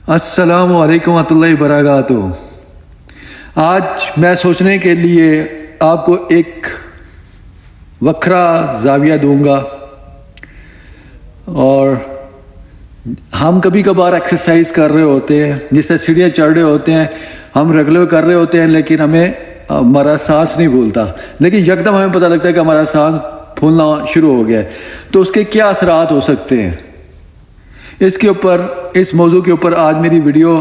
السلام علیکم ورحمۃ اللہ وبرکاتہ۔ آج میں سوچنے کے لیے آپ کو ایک وکھرا زاویہ دوں گا، اور ہم کبھی کبھار ایکسرسائز کر رہے ہوتے ہیں، جس سے سیڑھیاں چڑھ رہے ہوتے ہیں، ہم ریگولر کر رہے ہوتے ہیں، لیکن ہمارا سانس نہیں پھولتا، لیکن یکدم ہمیں پتہ لگتا ہے کہ ہمارا سانس پھولنا شروع ہو گیا ہے۔ تو اس کے کیا اثرات ہو سکتے ہیں، اس موضوع کے اوپر آج میری ویڈیو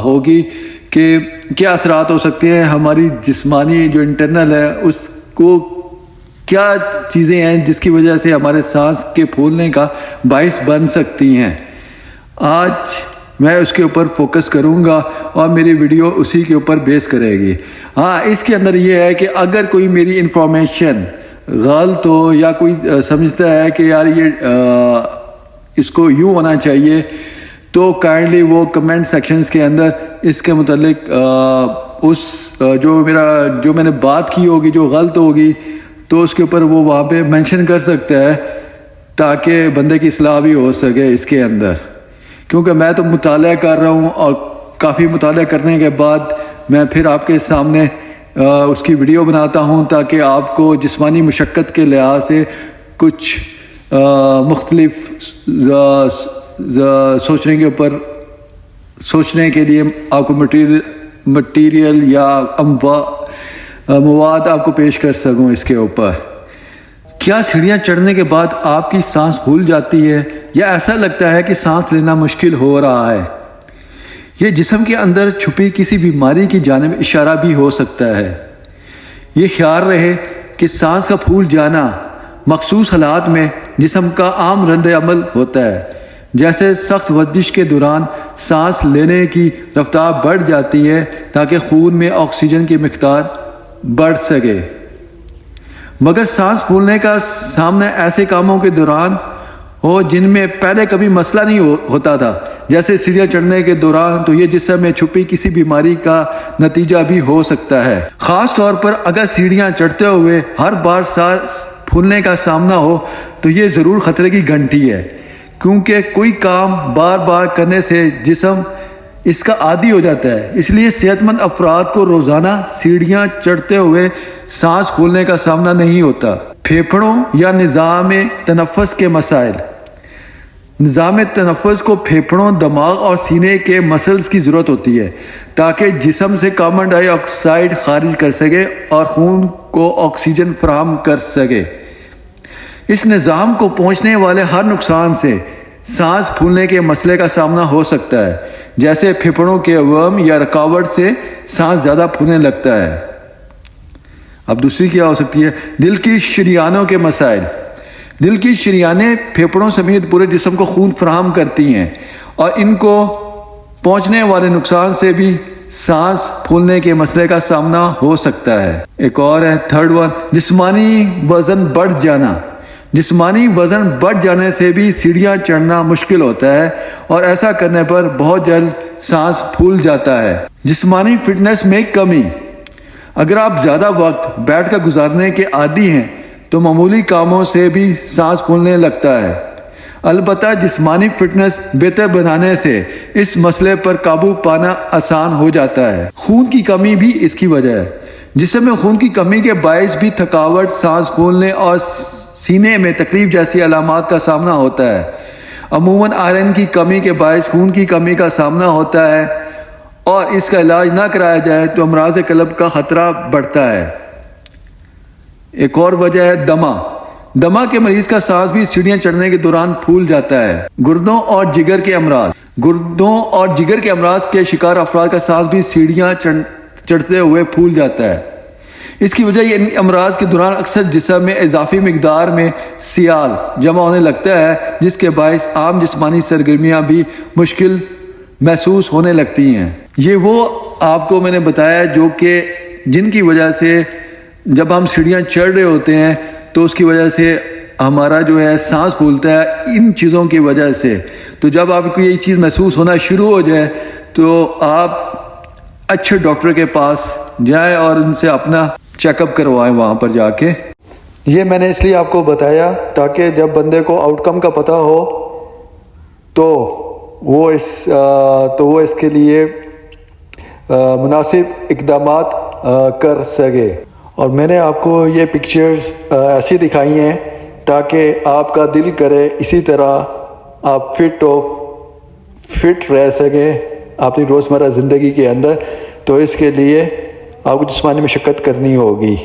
ہوگی کہ کیا اثرات ہو سکتے ہیں ہماری جسمانی جو انٹرنل ہے، اس کو کیا چیزیں ہیں جس کی وجہ سے ہمارے سانس کے پھولنے کا باعث بن سکتی ہیں۔ آج میں اس کے اوپر فوکس کروں گا اور میری ویڈیو اسی کے اوپر بیس کرے گی۔ ہاں، اس کے اندر یہ ہے کہ اگر کوئی میری انفارمیشن غلط ہو یا کوئی سمجھتا ہے کہ یار یہ اس کو یوں ہونا چاہیے، تو کائنڈلی وہ کمنٹ سیکشنز کے اندر اس کے متعلق جو میں نے بات کی ہوگی جو غلط ہوگی، تو اس کے اوپر وہ وہاں پہ مینشن کر سکتا ہے، تاکہ بندے کی اصلاح بھی ہو سکے اس کے اندر۔ کیونکہ میں تو مطالعہ کر رہا ہوں، اور کافی مطالعہ کرنے کے بعد میں پھر آپ کے سامنے اس کی ویڈیو بناتا ہوں، تاکہ آپ کو جسمانی مشقت کے لحاظ سے کچھ مختلف سوچنے کے لیے آپ کو مٹیریل یا مواد آپ کو پیش کر سکوں اس کے اوپر۔ کیا سیڑھیاں چڑھنے کے بعد آپ کی سانس پھول جاتی ہے، یا ایسا لگتا ہے کہ سانس لینا مشکل ہو رہا ہے؟ یہ جسم کے اندر چھپی کسی بیماری کی جانب اشارہ بھی ہو سکتا ہے۔ یہ خیال رہے کہ سانس کا پھول جانا مخصوص حالات میں جسم کا عام رد عمل ہوتا ہے، جیسے سخت ورزش کے دوران سانس لینے کی رفتار بڑھ جاتی ہے تاکہ خون میں آکسیجن کی مقدار بڑھ سکے۔ مگر سانس پھولنے کا سامنا ایسے کاموں کے دوران ہو جن میں پہلے کبھی مسئلہ نہیں ہوتا تھا، جیسے سیڑھیاں چڑھنے کے دوران، تو یہ جسم میں چھپی کسی بیماری کا نتیجہ بھی ہو سکتا ہے۔ خاص طور پر اگر سیڑھیاں چڑھتے ہوئے ہر بار سانس پھولنے کا سامنا ہو، تو یہ ضرور خطرے کی گھنٹی ہے، کیونکہ کوئی کام بار بار کرنے سے جسم اس کا عادی ہو جاتا ہے۔ اس لیے صحت مند افراد کو روزانہ سیڑھیاں چڑھتے ہوئے سانس پھولنے کا سامنا نہیں ہوتا۔ پھیپھڑوں یا نظام تنفس کے مسائل۔ نظام تنفس کو پھیپھڑوں، دماغ اور سینے کے مسلز کی ضرورت ہوتی ہے، تاکہ جسم سے کاربن ڈائی آکسائڈ خارج کر سکے اور خون کو آکسیجن فراہم کر سکے۔ اس نظام کو پہنچنے والے ہر نقصان سے سانس پھولنے کے مسئلے کا سامنا ہو سکتا ہے، جیسے پھیپھڑوں کے ورم یا رکاوٹ سے سانس زیادہ پھولنے لگتا ہے۔ اب دوسری کیا ہو سکتی ہے؟ دل کی شریانوں کے مسائل۔ دل کی شریانیں پھیپھڑوں سمیت پورے جسم کو خون فراہم کرتی ہیں، اور ان کو پہنچنے والے نقصان سے بھی سانس پھولنے کے مسئلے کا سامنا ہو سکتا ہے۔ ایک اور ہے، تھرڈ ون، جسمانی وزن بڑھ جانا۔ جسمانی وزن بڑھ جانے سے بھی سیڑھیاں چڑھنا مشکل ہوتا ہے، اور ایسا کرنے پر بہت جلد سانس پھول جاتا ہے۔ جسمانی فٹنس میں کمی۔ اگر آپ زیادہ وقت بیٹھ کر گزارنے کے عادی ہیں، تو معمولی کاموں سے بھی سانس پھولنے لگتا ہے۔ البتہ جسمانی فٹنس بہتر بنانے سے اس مسئلے پر قابو پانا آسان ہو جاتا ہے۔ خون کی کمی بھی اس کی وجہ ہے۔ جسم میں خون کی کمی کے باعث بھی تھکاوٹ، سانس پھولنے اور سینے میں تکلیف جیسی علامات کا سامنا ہوتا ہے۔ عموماً آئرن کی کمی کے باعث خون کی کمی کا سامنا ہوتا ہے، اور اس کا علاج نہ کرایا جائے تو امراض قلب کا خطرہ بڑھتا ہے۔ ایک اور وجہ ہے دمہ۔ دمہ کے مریض کا سانس بھی سیڑھیاں چڑھنے کے دوران پھول جاتا ہے۔ گردوں اور جگر کے امراض۔ گردوں اور جگر کے امراض کے شکار افراد کا سانس بھی سیڑھیاں چڑھتے ہوئے پھول جاتا ہے۔ اس کی وجہ ان امراض کے دوران اکثر جسم میں اضافی مقدار میں سیال جمع ہونے لگتا ہے، جس کے باعث عام جسمانی سرگرمیاں بھی مشکل محسوس ہونے لگتی ہیں۔ یہ وہ آپ کو میں نے بتایا جو کہ جن کی وجہ سے جب ہم سیڑھیاں چڑھ رہے ہوتے ہیں، تو اس کی وجہ سے ہمارا جو ہے سانس پھولتا ہے، ان چیزوں کی وجہ سے۔ تو جب آپ کو یہ چیز محسوس ہونا شروع ہو جائے، تو آپ اچھے ڈاکٹر کے پاس جائیں اور ان سے اپنا چیک اپ کروائیں وہاں پر جا کے۔ یہ میں نے اس لیے آپ کو بتایا تاکہ جب بندے کو آؤٹ کم کا پتہ ہو تو وہ اس کے لیے مناسب اقدامات کر سکے. اور میں نے آپ کو یہ پکچرز ایسی دکھائی ہیں تاکہ آپ کا دل کرے اسی طرح آپ فٹ رہ سکیں اپنی روزمرہ زندگی کے اندر. تو اس کے لیے آپ کو جسمانی مشقت کرنی ہوگی.